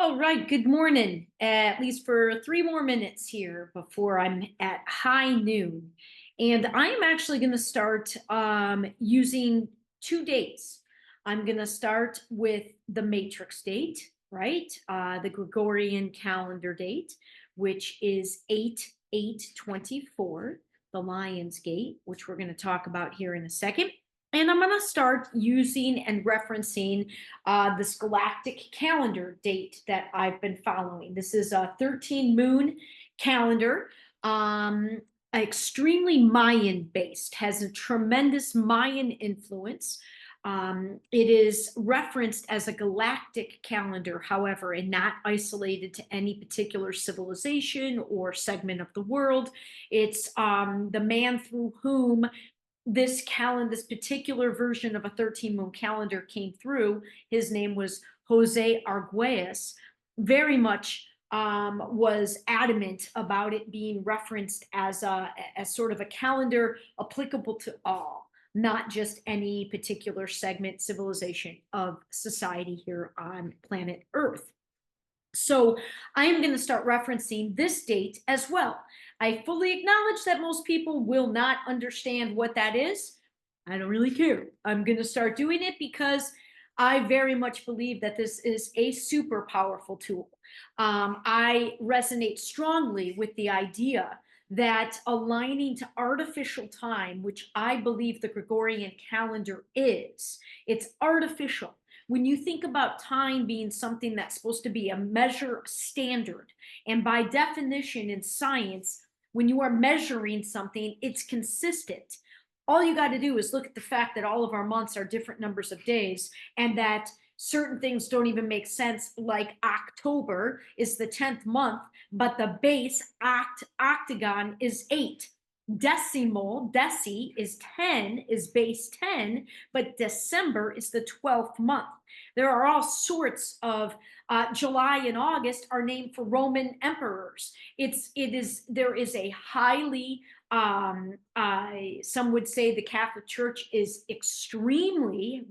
All right, good morning. At least for 3 more minutes here before I'm at high noon. And I'm actually going to start using 2 dates. I'm going to start with the matrix date, right? The Gregorian calendar date, which is 8/8/24, the Lion's Gate, which we're going to talk about here in a second. And I'm going to start using and referencing this galactic calendar date that I've been following. This is a 13 moon calendar, extremely Mayan based, has a tremendous Mayan influence. It is referenced as a galactic calendar, however, and not isolated to any particular civilization or segment of the world. It's the man through whom this particular version of a 13 moon calendar came through. His name was Jose Arguelles. Very much was adamant about it being referenced as sort of a calendar applicable to all, not just any particular segment, civilization of society here on planet Earth. So I'm going to start referencing this date as well. I fully acknowledge that most people will not understand what that is. I don't really care. I'm going to start doing it because I very much believe that this is a super powerful tool. I resonate strongly with the idea that aligning to artificial time, which I believe the Gregorian calendar is, it's artificial. When you think about time being something that's supposed to be a measure standard, and by definition in science, when you are measuring something, it's consistent. All you got to do is look at the fact that all of our months are different numbers of days, and that certain things don't even make sense, like October is the 10th month, but the base octagon is 8. Deci is 10, is base 10, but December is the 12th month. There are all sorts of July and August are named for Roman emperors. There is a highly some would say the Catholic Church was extremely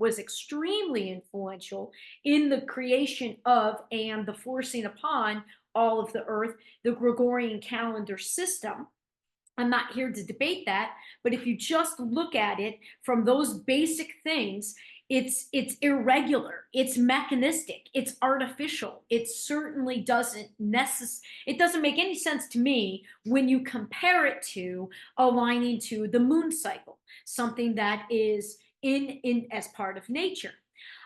influential in the creation of and the forcing upon all of the earth, the Gregorian calendar system. I'm not here to debate that, but if you just look at it from those basic things, it's irregular, it's mechanistic, it's artificial. It certainly it doesn't make any sense to me when you compare it to aligning to the moon cycle, something that is in as part of nature.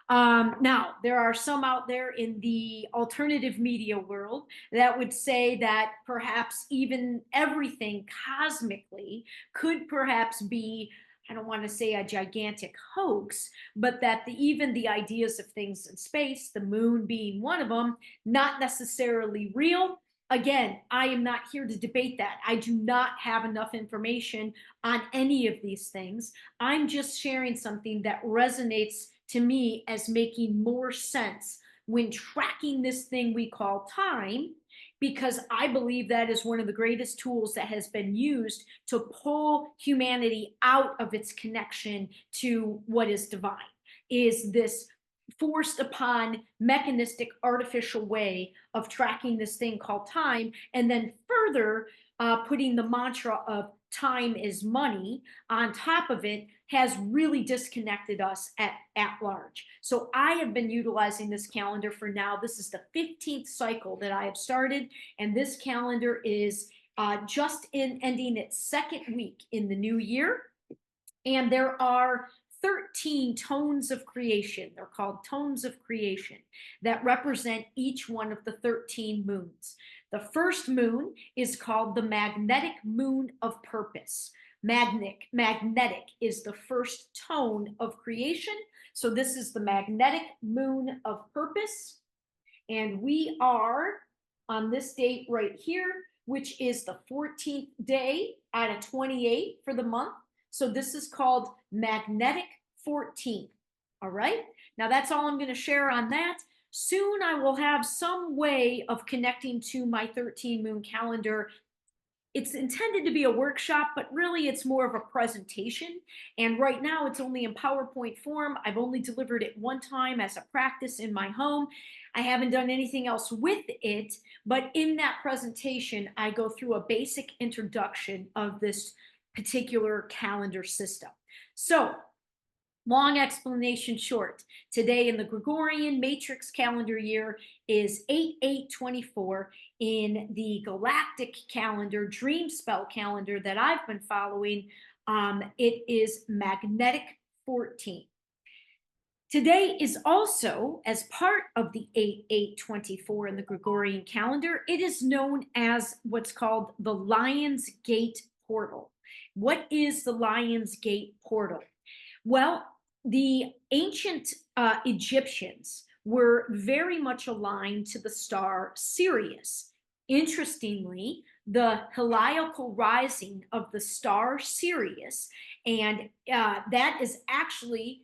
Now, there are some out there in the alternative media world that would say that perhaps even everything cosmically could perhaps be, I don't want to say a gigantic hoax, but that even the ideas of things in space, the moon being one of them, not necessarily real. Again, I am not here to debate that. I do not have enough information on any of these things. I'm just sharing something that resonates to me as making more sense when tracking this thing we call time, because I believe that is one of the greatest tools that has been used to pull humanity out of its connection to what is divine, is this forced upon mechanistic artificial way of tracking this thing called time, and then further putting the mantra of time is money on top of it has really disconnected us at large. So I have been utilizing this calendar for now. This is the 15th cycle that I have started, and this calendar is just ending its second week in the new year. And there are 13 tones of creation. They're called tones of creation that represent each one of the 13 moons. The first moon is called the magnetic moon of purpose. Magnetic is the first tone of creation. So this is the magnetic moon of purpose. And we are on this date right here, which is the 14th day out of 28 for the month. So this is called magnetic 14. All right. Now that's all I'm going to share on that. Soon I will have some way of connecting to my 13 moon calendar it's intended to be a workshop, but really it's more of a presentation. And right now it's only in PowerPoint form. I've only delivered it one time as a practice in my home. I haven't done anything else with it, but in that presentation, I go through a basic introduction of this particular calendar system. So, long explanation short. Today in the Gregorian matrix calendar year is 8824. In the galactic calendar, dream spell calendar that I've been following, it is magnetic 14. Today is also, as part of the 8824 in the Gregorian calendar, it is known as what's called the Lion's Gate portal. What is the Lion's Gate portal? Well, the ancient Egyptians were very much aligned to the star Sirius. Interestingly, the heliacal rising of the star Sirius, and that is actually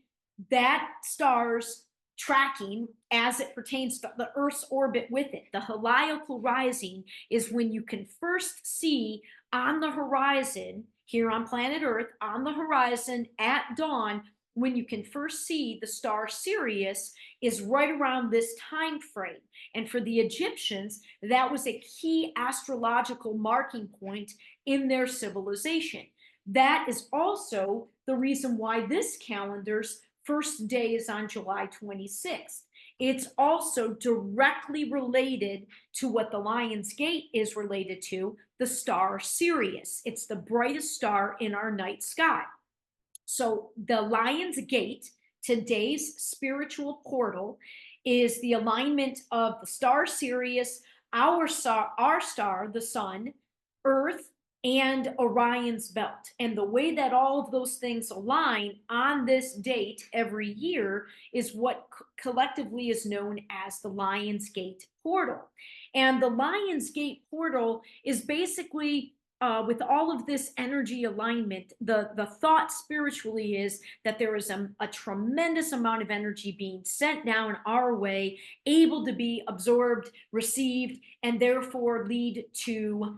that star's tracking as it pertains to the Earth's orbit with it. The heliacal rising is when you can first see on the horizon here on planet Earth, on the horizon at dawn, when you can first see the star Sirius is right around this time frame. And for the Egyptians, that was a key astrological marking point in their civilization. That is also the reason why this calendar's first day is on July 26th. It's also directly related to what the Lion's Gate is related to, the star Sirius. It's the brightest star in our night sky. So the Lion's Gate, today's spiritual portal, is the alignment of the star Sirius, our star, the sun, Earth, and Orion's belt. And the way that all of those things align on this date every year is what collectively is known as the Lion's Gate portal. And the Lion's Gate portal is basically with all of this energy alignment, the thought spiritually is that there is a tremendous amount of energy being sent down our way, able to be absorbed, received, and therefore lead to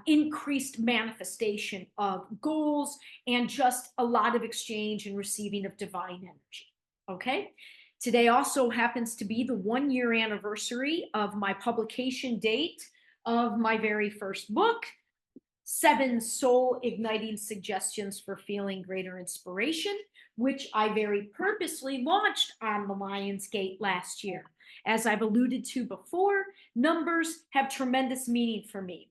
increased manifestation of goals and just a lot of exchange and receiving of divine energy. Okay. Today also happens to be the 1 year anniversary of my publication date of my very first book, 7 Soul Igniting Suggestions for Feeling Greater Inspiration, which I very purposely launched on the Lion's Gate last year. As I've alluded to before, numbers have tremendous meaning for me.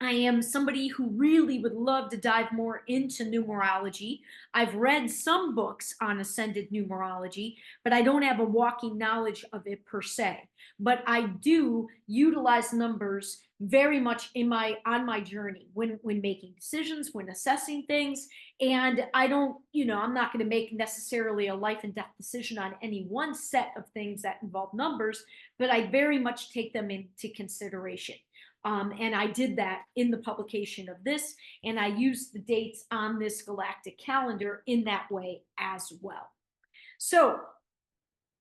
I am somebody who really would love to dive more into numerology. I've read some books on ascended numerology, but I don't have a walking knowledge of it per se. But I do utilize numbers very much on my journey when making decisions, when assessing things. And I don't, I'm not going to make necessarily a life and death decision on any one set of things that involve numbers, but I very much take them into consideration. And I did that in the publication of this, and I used the dates on this galactic calendar in that way as well. So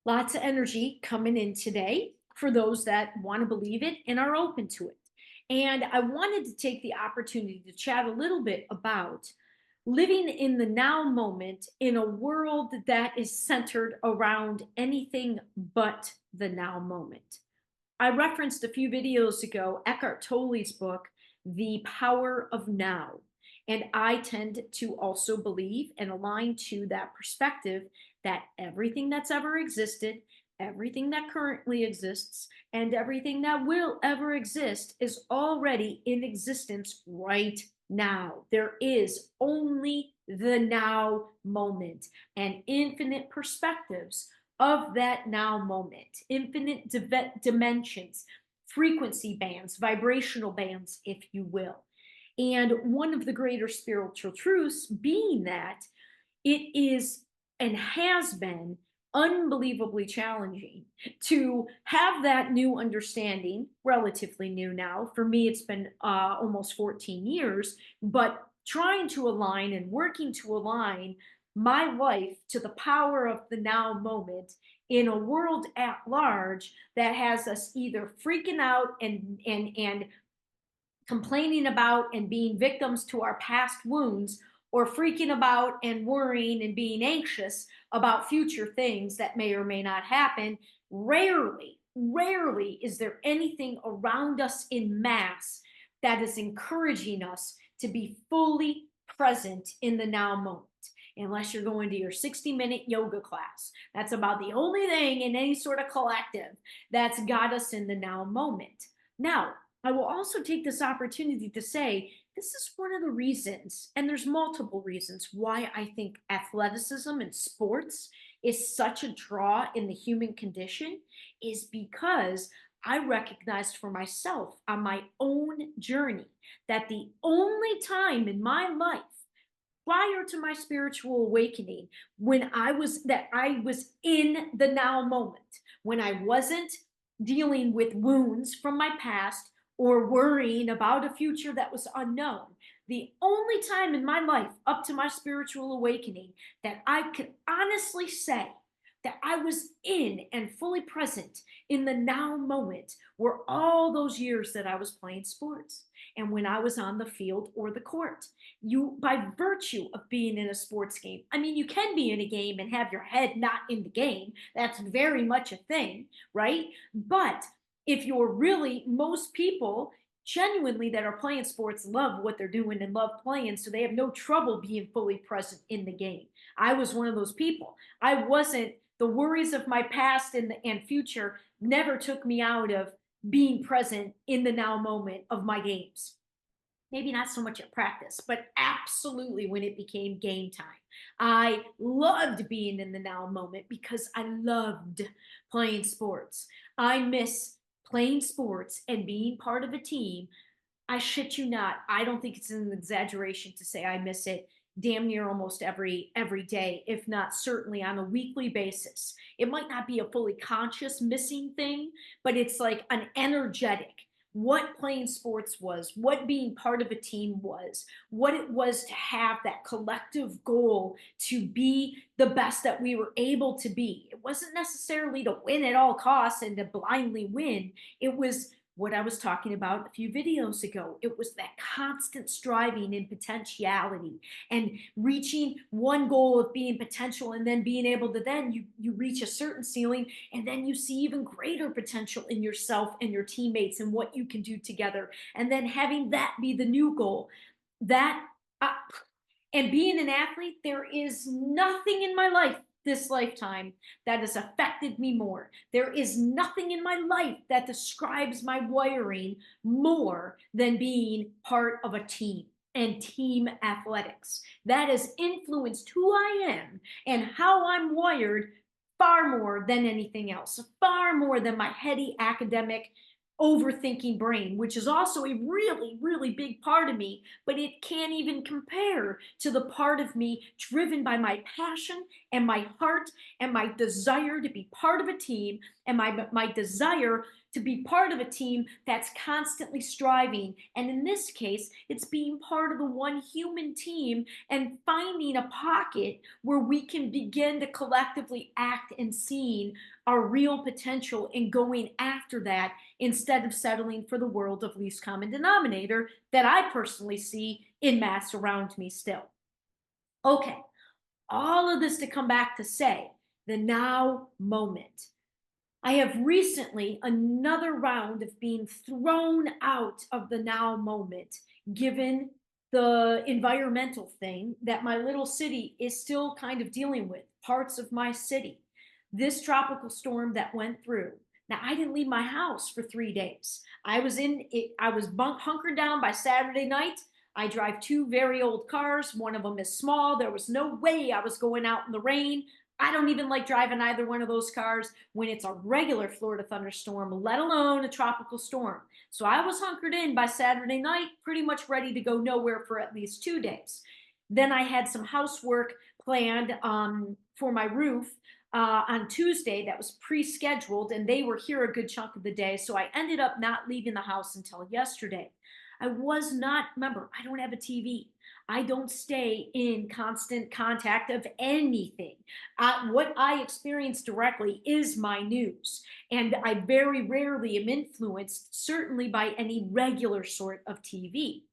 lots of energy coming in today for those that want to believe it and are open to it. And I wanted to take the opportunity to chat a little bit about living in the now moment in a world that is centered around anything but the now moment. I referenced a few videos ago Eckhart Tolle's book, The Power of Now. And I tend to also believe and align to that perspective that everything that's ever existed, everything that currently exists, and everything that will ever exist is already in existence right now. There is only the now moment and infinite perspectives of that now moment, infinite dimensions, frequency bands, vibrational bands, if you will. And one of the greater spiritual truths being that it is and has been unbelievably challenging to have that new understanding, relatively new now. For me, it's been almost 14 years, but trying to align and working to align my life to the power of the now moment in a world at large that has us either freaking out and complaining about and being victims to our past wounds, or freaking about and worrying and being anxious about future things that may or may not happen. Rarely is there anything around us in mass that is encouraging us to be fully present in the now moment. Unless you're going to your 60-minute yoga class. That's about the only thing in any sort of collective that's got us in the now moment. Now, I will also take this opportunity to say this is one of the reasons, and there's multiple reasons, why I think athleticism and sports is such a draw in the human condition, is because I recognized for myself on my own journey that the only time in my life prior to my spiritual awakening, when I was in the now moment, when I wasn't dealing with wounds from my past or worrying about a future that was unknown. The only time in my life up to my spiritual awakening that I could honestly say that I was in and fully present in the now moment were all those years that I was playing sports and when I was on the field or the court. You, by virtue of being in a sports game, I mean, you can be in a game and have your head not in the game. That's very much a thing, right? But if you're really, most people genuinely that are playing sports love what they're doing and love playing, so they have no trouble being fully present in the game. I was one of those people. I wasn't, the worries of my past and future never took me out of being present in the now moment of my games. Maybe not so much at practice, but absolutely when it became game time. I loved being in the now moment because I loved playing sports. I miss playing sports and being part of a team. I shit you not. I don't think it's an exaggeration to say I miss it damn near almost every day, if not certainly on a weekly basis. It might not be a fully conscious missing thing, but it's like an energetic what playing sports was, what being part of a team was, what it was to have that collective goal to be the best that we were able to be. It wasn't necessarily to win at all costs and to blindly win. It was what I was talking about a few videos ago. It was that constant striving in potentiality and reaching one goal of being potential, and then being able to then you reach a certain ceiling, and then you see even greater potential in yourself and your teammates and what you can do together, and then having that be the new goal. That uh, and being an athlete, there is nothing in my life this lifetime that has affected me more. There is nothing in my life that describes my wiring more than being part of a team and team athletics. That has influenced who I am and how I'm wired far more than anything else, far more than my heady academic overthinking brain, which is also a really, really big part of me, but it can't even compare to the part of me driven by my passion and my heart and my desire to be part of a team, and my desire to be part of a team that's constantly striving. And in this case, it's being part of the one human team and finding a pocket where we can begin to collectively act and seeing our real potential and going after that instead of settling for the world of least common denominator that I personally see in mass around me still. Okay, all of this to come back to say the now moment. I have recently another round of being thrown out of the now moment, given the environmental thing that my little city is still kind of dealing with, parts of my city. This tropical storm that went through. Now, I didn't leave my house for 3 days. I was in it, I was hunkered down by Saturday night. I drive two very old cars. One of them is small. There was no way I was going out in the rain. I don't even like driving either one of those cars when it's a regular Florida thunderstorm, let alone a tropical storm. So I was hunkered in by Saturday night, pretty much ready to go nowhere for at least 2 days. Then I had some housework planned for my roof on Tuesday that was pre-scheduled, and they were here a good chunk of the day. So I ended up not leaving the house until yesterday. I was not, remember, I don't have a TV. I don't stay in constant contact of anything. What I experience directly is my news, and I very rarely am influenced, certainly by any regular sort of TV.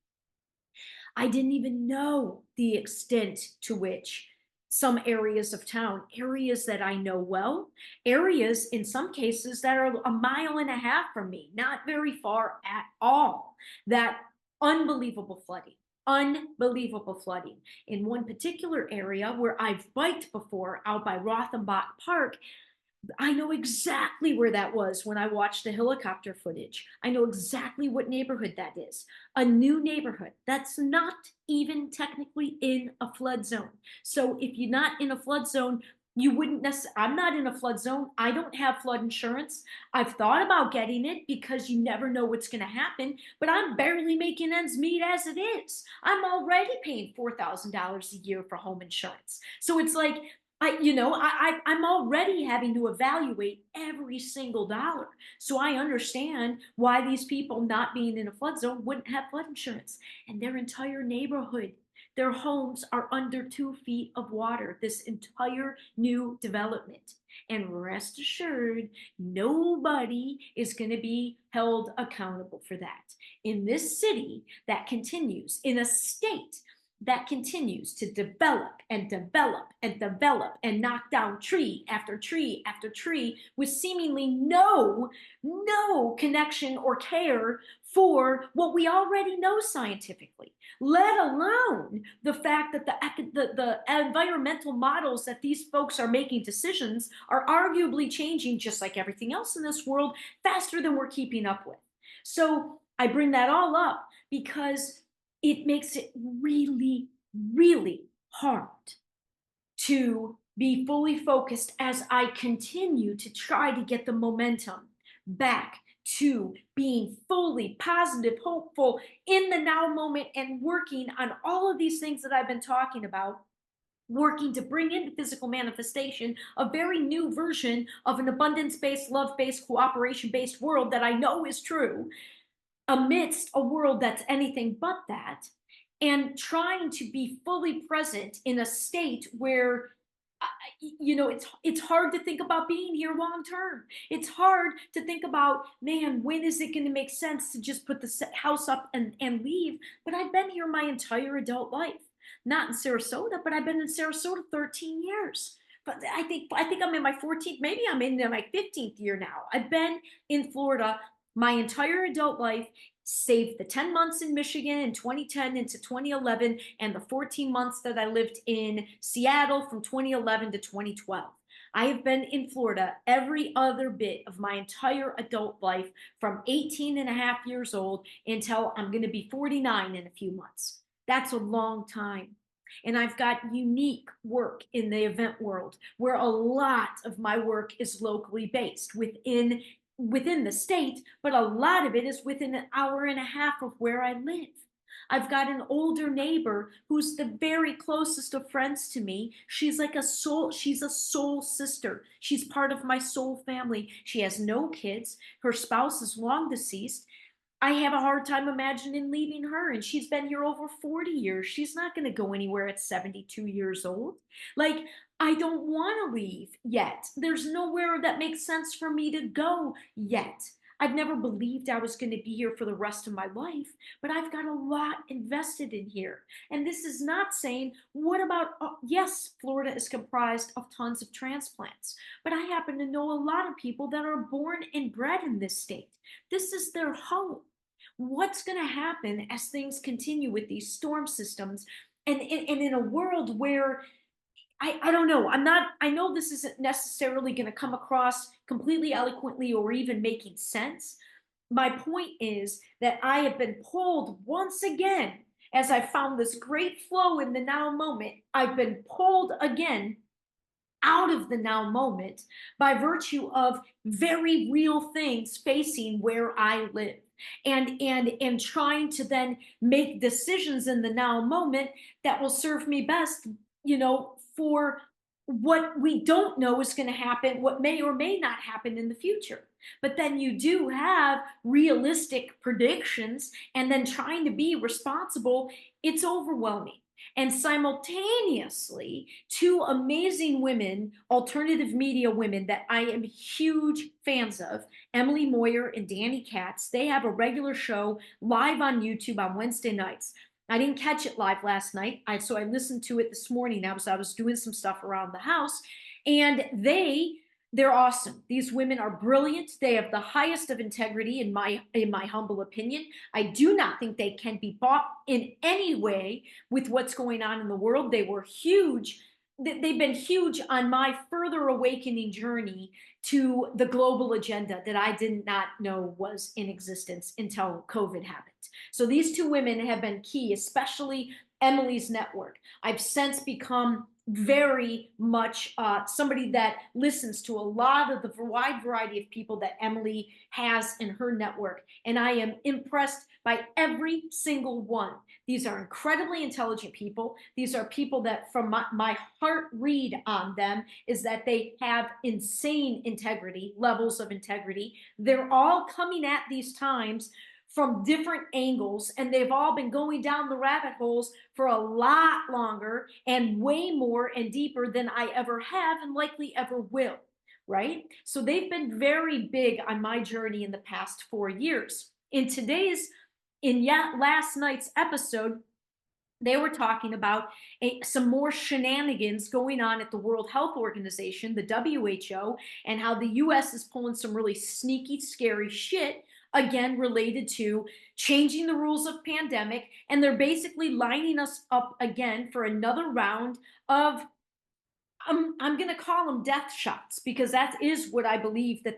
I didn't even know the extent to which some areas of town, areas that I know well, areas in some cases that are a mile and a half from me, not very far at all, that unbelievable flooding. Unbelievable flooding. In one particular area where I've biked before out by Rothenbach Park, I know exactly where that was when I watched the helicopter footage. I know exactly what neighborhood that is. A new neighborhood that's not even technically in a flood zone. So if you're not in a flood zone, you wouldn't necessarily, I'm not in a flood zone. I don't have flood insurance. I've thought about getting it because you never know what's going to happen, but I'm barely making ends meet as it is. I'm already paying $4,000 a year for home insurance. So it's like, I'm already having to evaluate every single dollar. So I understand why these people not being in a flood zone wouldn't have flood insurance. And their entire neighborhood, their homes are under 2 feet of water, this entire new development. And rest assured, nobody is going to be held accountable for that. In this city that continues, in a state that continues to develop and develop and develop and knock down tree after tree after tree with seemingly no connection or care for what we already know scientifically, let alone the fact that the environmental models that these folks are making decisions are arguably changing, just like everything else in this world, faster than we're keeping up with. So I bring that all up because it makes it really, really hard to be fully focused as I continue to try to get the momentum back to being fully positive, hopeful in the now moment, and working on all of these things that I've been talking about, working to bring into physical manifestation a very new version of an abundance based, love based, cooperation based world that I know is true amidst a world that's anything but that, and trying to be fully present in a state where it's hard to think about being here long term. It's hard to think about, man, when is it going to make sense to just put the house up and leave? But I've been here my entire adult life, not in Sarasota, but I've been in Sarasota 13 years. But I think I'm in my 14th, maybe I'm in my 15th year now. I've been in Florida my entire adult life, save the 10 months in Michigan in 2010 into 2011, and the 14 months that I lived in Seattle from 2011 to 2012. I have been in Florida every other bit of my entire adult life from 18 and a half years old until I'm going to be 49 in a few months. That's a long time. And I've got unique work in the event world where a lot of my work is locally based within the state, but a lot of it is within an hour and a half of where I live. I've got an older neighbor who's the very closest of friends to me. She's a soul sister. She's part of my soul family. She has no kids. Her spouse is long deceased. I have a hard time imagining leaving her, and she's been here over 40 years. She's not going to go anywhere at 72 years old. Like, I don't want to leave yet. There's nowhere that makes sense for me to go yet. I've never believed I was going to be here for the rest of my life, but I've got a lot invested in here. And this is not saying, what about, yes, Florida is comprised of tons of transplants, but I happen to know a lot of people that are born and bred in this state. This is their home. What's going to happen as things continue with these storm systems and in a world where I don't know. I know this isn't necessarily going to come across completely eloquently or even making sense. My point is that I have been pulled once again, as I found this great flow in the now moment. I've been pulled again out of the now moment by virtue of very real things facing where I live, and trying to then make decisions in the now moment that will serve me best, for what we don't know is going to happen, what may or may not happen in the future. But then you do have realistic predictions, and then trying to be responsible, it's overwhelming. And simultaneously, two amazing women, alternative media women that I am huge fans of, Emily Moyer and Danny Katz. They have a regular show live on YouTube on Wednesday nights. I didn't catch it live last night, so I listened to it this morning. I was doing some stuff around the house, and they're awesome. These women are brilliant. They have the highest of integrity in my humble opinion. I do not think they can be bought in any way with what's going on in the world. They were huge. They've been huge on my further awakening journey to the global agenda that I did not know was in existence until COVID happened. So these two women have been key, especially Emily's network. I've since become very much somebody that listens to a lot of the wide variety of people that Emily has in her network. And I am impressed by every single one. These are incredibly intelligent people. These are people that, from my heart read on them, is that they have insane integrity, levels of integrity. They're all coming at these times from different angles, and they've all been going down the rabbit holes for a lot longer and way more and deeper than I ever have and likely ever will, right? So they've been very big on my journey in the past 4 years. In last night's episode, they were talking about some more shenanigans going on at the World Health Organization, the WHO, and how the US is pulling some really sneaky, scary shit, again, related to changing the rules of pandemic. And they're basically lining us up again for another round of, I'm going to call them death shots, because that is what I believe that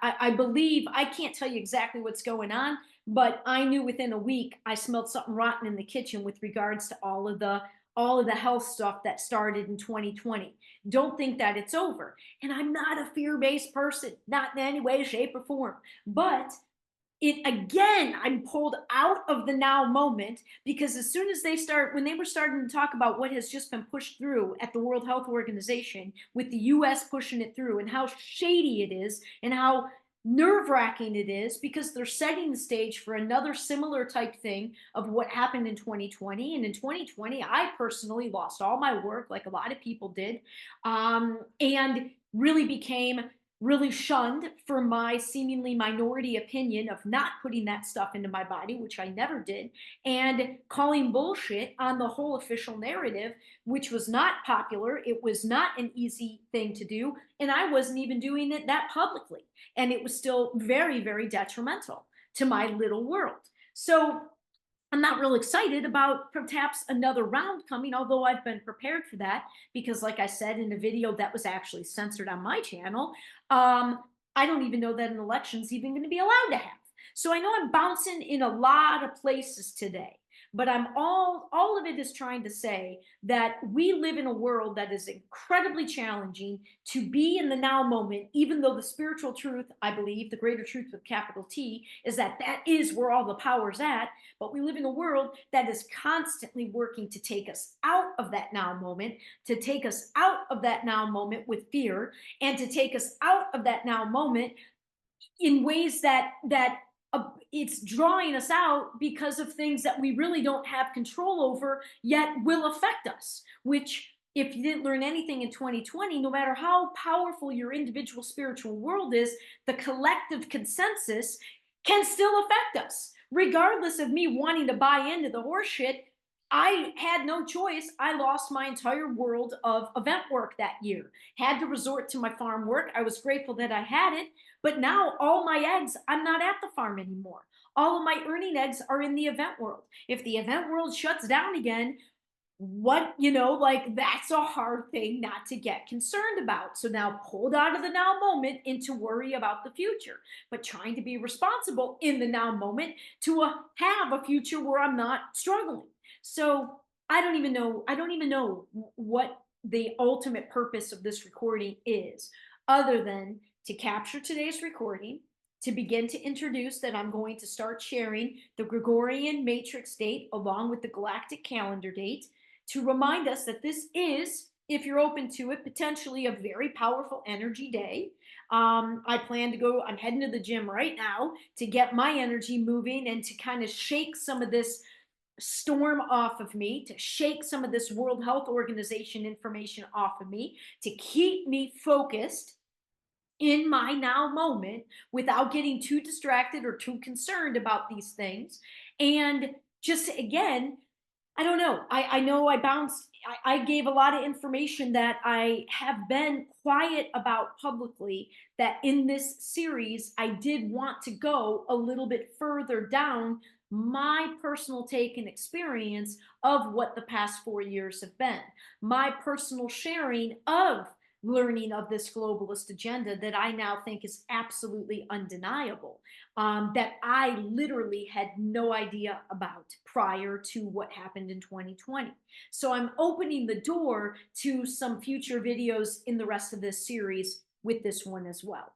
I believe. I can't tell you exactly what's going on, but I knew within a week I smelled something rotten in the kitchen with regards to all of the health stuff that started in 2020. Don't think that it's over. And I'm not a fear-based person, not in any way, shape, or form. But it again, I'm pulled out of the now moment, because as soon as when they were starting to talk about what has just been pushed through at the World Health Organization, with the US pushing it through, and how shady it is and how nerve-wracking it is, because they're setting the stage for another similar type thing of what happened in 2020. And in 2020, I personally lost all my work, like a lot of people did, and really became really shunned for my seemingly minority opinion of not putting that stuff into my body, which I never did, and calling bullshit on the whole official narrative, which was not popular. It was not an easy thing to do, and I wasn't even doing it that publicly. And it was still very, very detrimental to my little world. So I'm not real excited about perhaps another round coming, although I've been prepared for that, because, like I said in a video that was actually censored on my channel, I don't even know that an election's even going to be allowed to have. So I know I'm bouncing in a lot of places today, but all of it is trying to say that we live in a world that is incredibly challenging to be in the now moment, even though the spiritual truth, I believe, the greater truth with capital T, is that that is where all the power's at. But we live in a world that is constantly working to take us out of that now moment, to take us out of that now moment with fear, and to take us out of that now moment in ways that it's drawing us out because of things that we really don't have control over, yet will affect us. Which, if you didn't learn anything in 2020, no matter how powerful your individual spiritual world is, the collective consensus can still affect us. Regardless of me wanting to buy into the horseshit, I had no choice. I lost my entire world of event work that year. Had to resort to my farm work. I was grateful that I had it, but now all my eggs, I'm not at the farm anymore. All of my earning eggs are in the event world. If the event world shuts down again, that's a hard thing not to get concerned about. So now pulled out of the now moment into worry about the future, but trying to be responsible in the now moment to have a future where I'm not struggling. So I don't even know what the ultimate purpose of this recording is, other than to capture today's recording, to begin to introduce that I'm going to start sharing the Gregorian matrix date along with the galactic calendar date, to remind us that this is, if you're open to it, potentially a very powerful energy day. I'm heading to the gym right now to get my energy moving and to kind of shake some of this storm off of me, to shake some of this World Health Organization information off of me, to keep me focused in my now moment without getting too distracted or too concerned about these things. And just again, I don't know. I know I bounced, I gave a lot of information that I have been quiet about publicly, that in this series, I did want to go a little bit further down my personal take and experience of what the past 4 years have been, my personal sharing of learning of this globalist agenda that I now think is absolutely undeniable, that I literally had no idea about prior to what happened in 2020. So I'm opening the door to some future videos in the rest of this series with this one as well.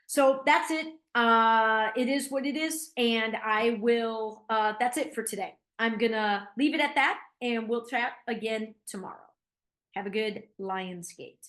So that's it. It is what it is. And I will, that's it for today. I'm going to leave it at that, and we'll chat again tomorrow. Have a good Lionsgate.